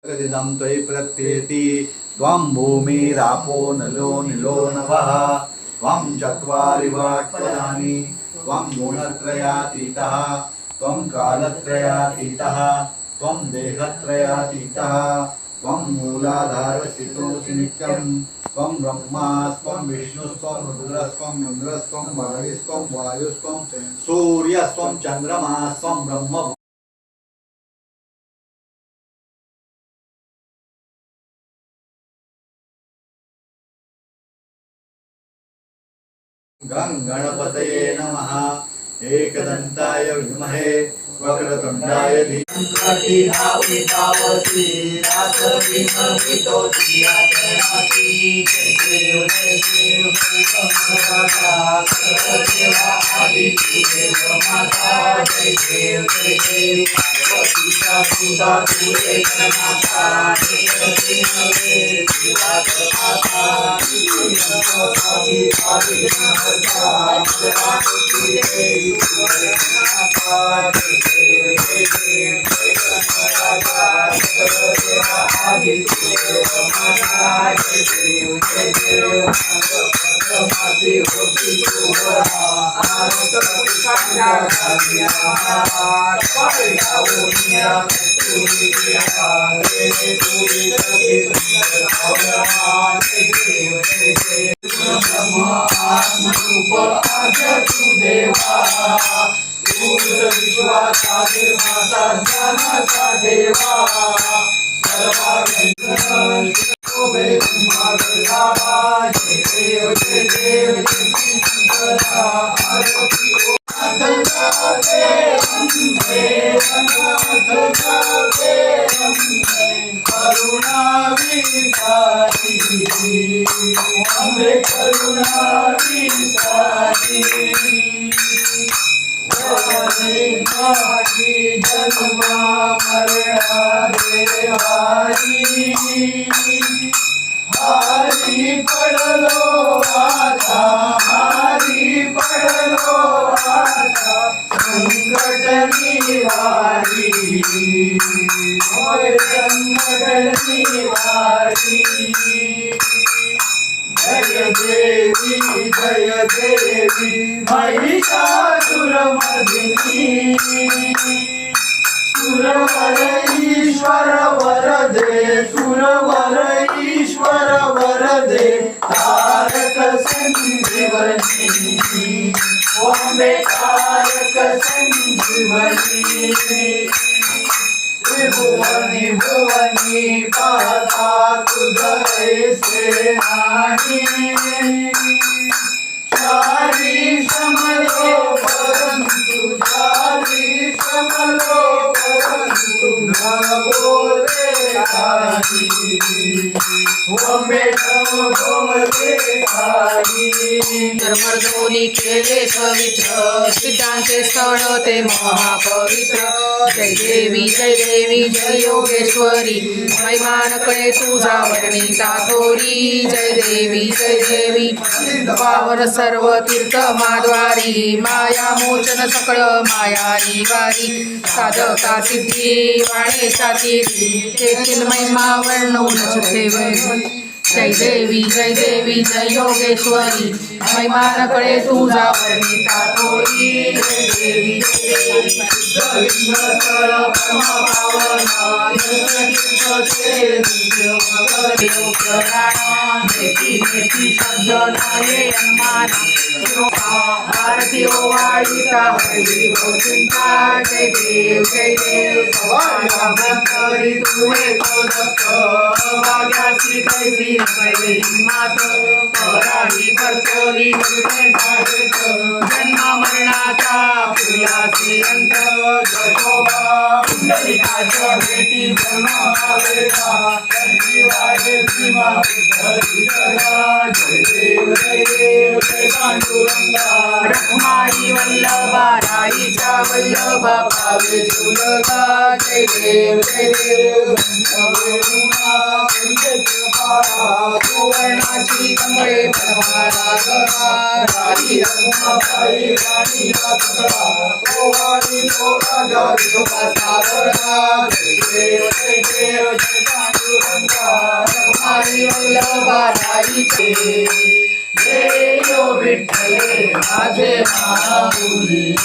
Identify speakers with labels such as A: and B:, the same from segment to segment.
A: जगदिदं त्वयि प्रत्येति त्वं भूमिरापो नलो निलो नभः त्वं चत्वारि वाक्पदानि त्वं गुणत्रयातीतः त्वं कालत्रयातीतः त्वं देहत्रयातीतः त्वं मूलाधारस्थितोऽसि नित्यं त्वं ब्रह्मा त्वं विष्णुस्त्वं रुद्रस्त्वं इन्द्रस्त्वं वरुणस्त्वं वायुस्त्वं सूर्यस्त्वं चन्द्रमास्त्वं ब्रह्म गणपतये नमः। एकदन्ताय विद्महे वक्रतुण्डाय धीमहि जय देवी महिषासुरमर्दिनी सुरवर ईश्वर वरदे सुरवर ईश्वर वरदे तारक संजीवनी बॉम्बे तारक संजीवनी त्रिभुवनी भुवनी पाता तुझे से नाही चारी समलो परंतु चारी समलो परंतु न बोले काही
B: धर्मर्धोनी केले पवित्र सिद्धांचे स्थळ ते महापवित्र जय देवी जय योगेश्वरी महिमानकडे तुझा वर्णिता थोरी जय देवी पावन सर्व तीर्थ माद्वारी माया मोचन सकळ माया निवारी साधका सिद्धी वाणेशाची तेथील महिमा वर्णवून ठेवे जय देवी जय योगेश्वरी महिमानकडे तुझा वर्णिता थोरी जय देवी आरती ओवाळीता हरी गोविंदा जय देव भक्तरी तुझे दत्त भाग्यासी कैसी पडली मात पराही परतोली जन्म मरणाचा फुलासी अंत जगोबा पुंडलिकाच्या भेटी जन्मावेला संजीवाय भीमा जय देव जय पांडुरंगा रखमाई वल्लभा राईच्या वल्लभा पावे तुलगा जय देव सुवर्णाची कमळे बनवाला गळा राणी रखुमाबाई राणीला सगळा ओवाळी तो राजा विठोबा सावळा जय देव जय देव जय पांडुरंगा रखुमाई वल्लभाराईचे जय यो विठ्ठले माझे माऊली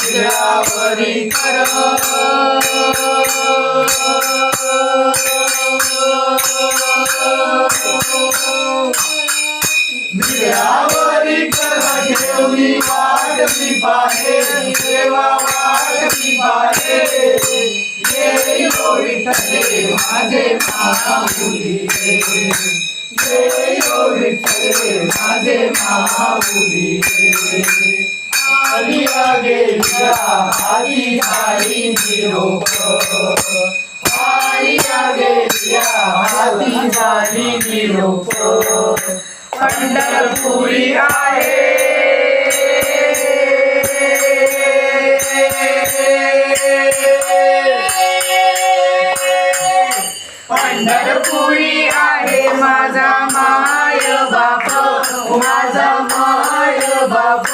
B: निद्रावरी कर निद्रावरी कर ठेवली वाट मी पाहे देवा वाट मी पाहे ये यो विठ्ठले माझे माऊली ये यो विठ्ठले माझे माऊली आलिया गेलिया हाती झाली निरोप आलिया गेलिया हाती झाली निरोप पंढरपुरी आहे पंढरपुरी आहे माझा माय बाप माझा माय बाप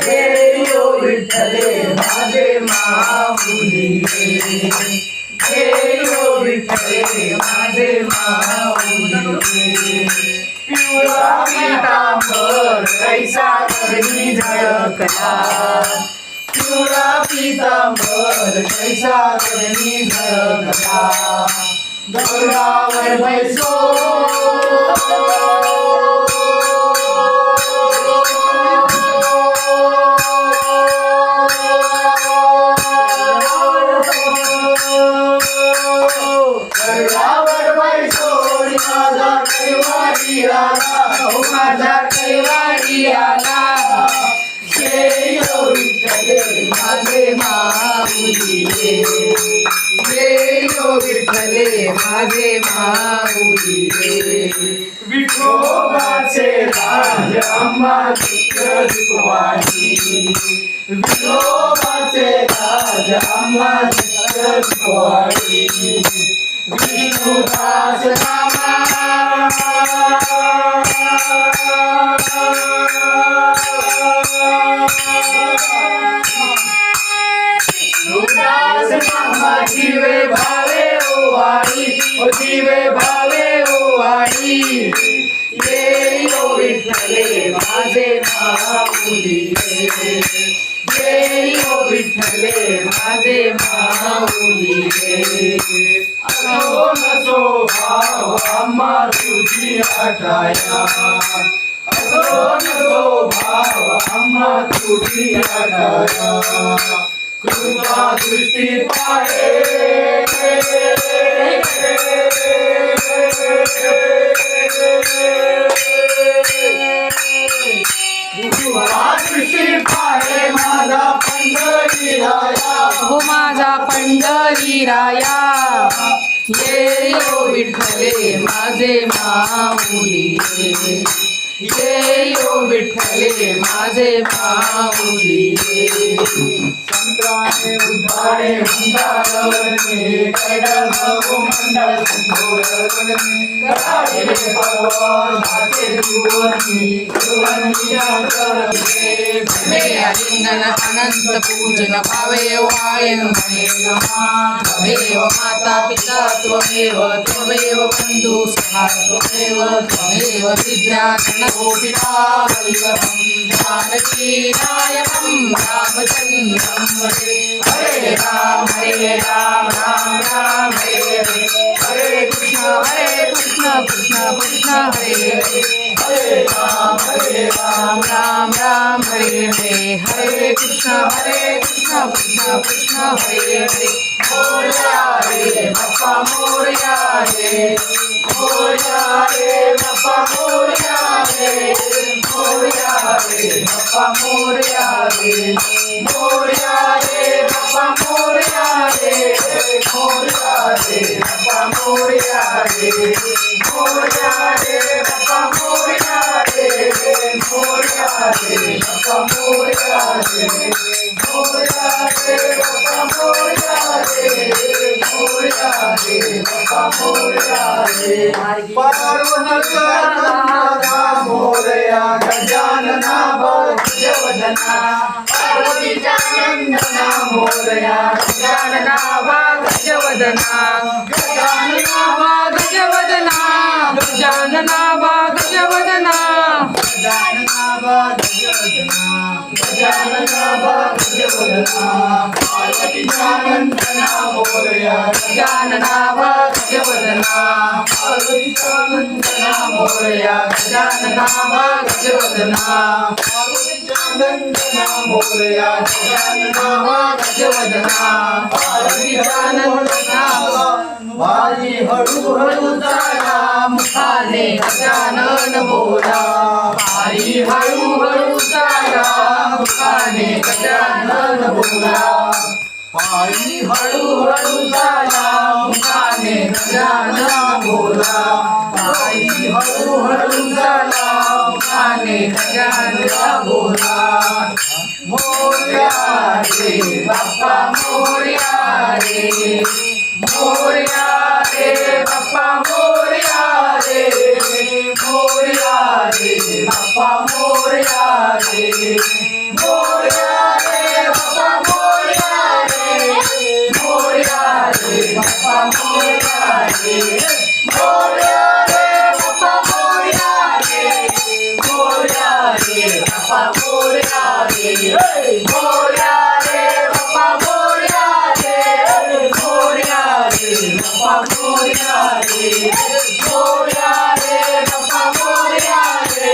B: हे यो विठ्ठले माझे माऊली हे यो विठ्ठले माझे माऊली पिवळा पितांबर कैसा गगनी झळकला पिवळा पितांबर कैसा गगनी झळकला गरुडावर बैसो माझा कैवारी आला जय यो विठ्ठले माझे माऊली जय यो विठ्ठले माझे माऊली विठोबाचे राज आम्हा चित्रवाणी विठोबाचे राज आम्हा चित्रवाणी विष्णुदास रामा विष्णुदास रामा जीवे भावे ओवाळी ओ जीवे भावे ओवाळी ये यो विठ्ठले माझे माऊली जय यो विठ्ठले माझे माऊली असो नसो भाव आम्हा तुझी आठाया असो नसो भाव आम्हा तुझी आठाया कृपा दृष्टी पाहे माझा पंढरी राया हो माझा पंढरी राया ये यो विठ्ठले माझे माऊली ये यो विठ्ठले माझे माऊली संत्राने उद्धारे हुंकारवरने कडल मंडल संघोरवरने कराडे पर्वत धाके दुवनी दुवनी अंतरने मे आलिंगन अनंत पूजन भावे वायन म्हणे नमः त्वमेव माता पिता त्वमेव त्वमेव बंधु सखा त्वमेव त्वमेव विद्या गणगोपिका वल्लभं जानकी नायकं रामचन्द्रं हरे राम राम राम हरे हरे कृष्ण कृष्ण कृष्ण हरे हरे राम राम हरे हरे कृष्ण कृष्ण कृष्ण हरे हरे मोरया रे बाप्पा मोरया रे मोरया रे बाप्पा मोरया रे मोरया रे बाप्पा मोरया रे मोरया रे बाप्पा मोरया रे मोरया रे बाप्पा मोरया रे मोरया रे बाप्पा मोरया रे मोरया मोरया रे बाप्पा मोरया रे मोरया रे बाप्पा मोरया रे मोरया रे बाप्पा मोरया रे
A: पार्वतीचा मोरया गजानना भगवदना
B: पार्वतीचा नंदना मोरया गजानना गजवदना गजानना गजवदना गजानना गजवदना गजानना गजवदना पार्वतीचा नंदना मोरया गजानना गजवदना पार्वतीचा नंदना मोरया गजानना गजवदना पार्वतीचा नंदना मोरया गजानना गजवदना पार्वतीचा नंदना वाली हळू हळू चाला मुखाने गजानन बोला वाली हळू हळू चाला मुखाने गजानन बोला पायी हळू हळू चाला मुखाने गजानन बोला पायी हळू हळू चाला मुखाने गजानन बोला मोरया रे बाप्पा मोरया रे मोरया रे बाप्पा मोरया रे मोरया रे बाप्पा मोरया रे मोरया रे बाप्पा मोरया रे मोरया रे बाप्पा मोरया रे मोरया रे बाप्पा मोरया रे मोरया रे बाप्पा मोरया रे मोरया रे बाप्पा मोरया रे मोरया रे बाप्पा मोरया रे मोरया रे बाप्पा मोरया रे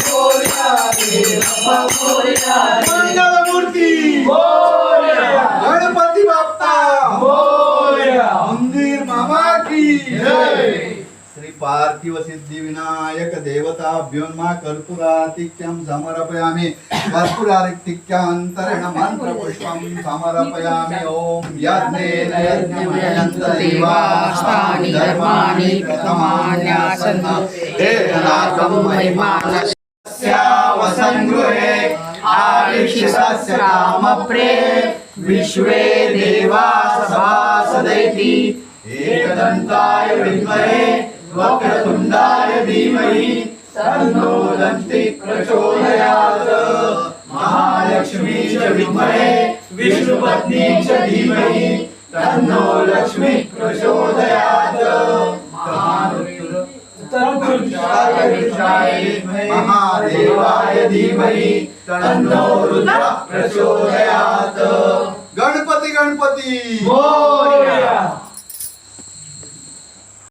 B: मोरया रे बाप्पा मोरया रे
A: मंगलमूर्ती
B: मोरया
A: गणपती बाप्पा
B: मोरया
A: मंदिर मामा की
B: जय
A: श्री पार्थिव सिद्धी विनायक देवताभ्योन्मा कर्पूरातिक्यं समर्पयामि कर्पूरातिक्यान्तरेण मन्त्रपुष्पं समर्पयामि ॐ यज्ञेन यज्ञमयन्त देवास्तानि धर्माणि प्रथमान्यासन् तेनाकं महिमानस्य वसङ्गृहे आविष्यस्य कामप्रे विश्वे देवा सभासदैति एकदन्ताय विद्महे वक्रतुण्डाय धीमहि तन्नो दन्ति प्रचोदयात् महालक्ष्मी च विद्महे विष्णुपत्नी च धीमहि तन्नो लक्ष्मी प्रचोदयात् महादेवाय धीमहि तन्नो रुद्र प्रचोदयात् गणपती गणपती
B: मोरया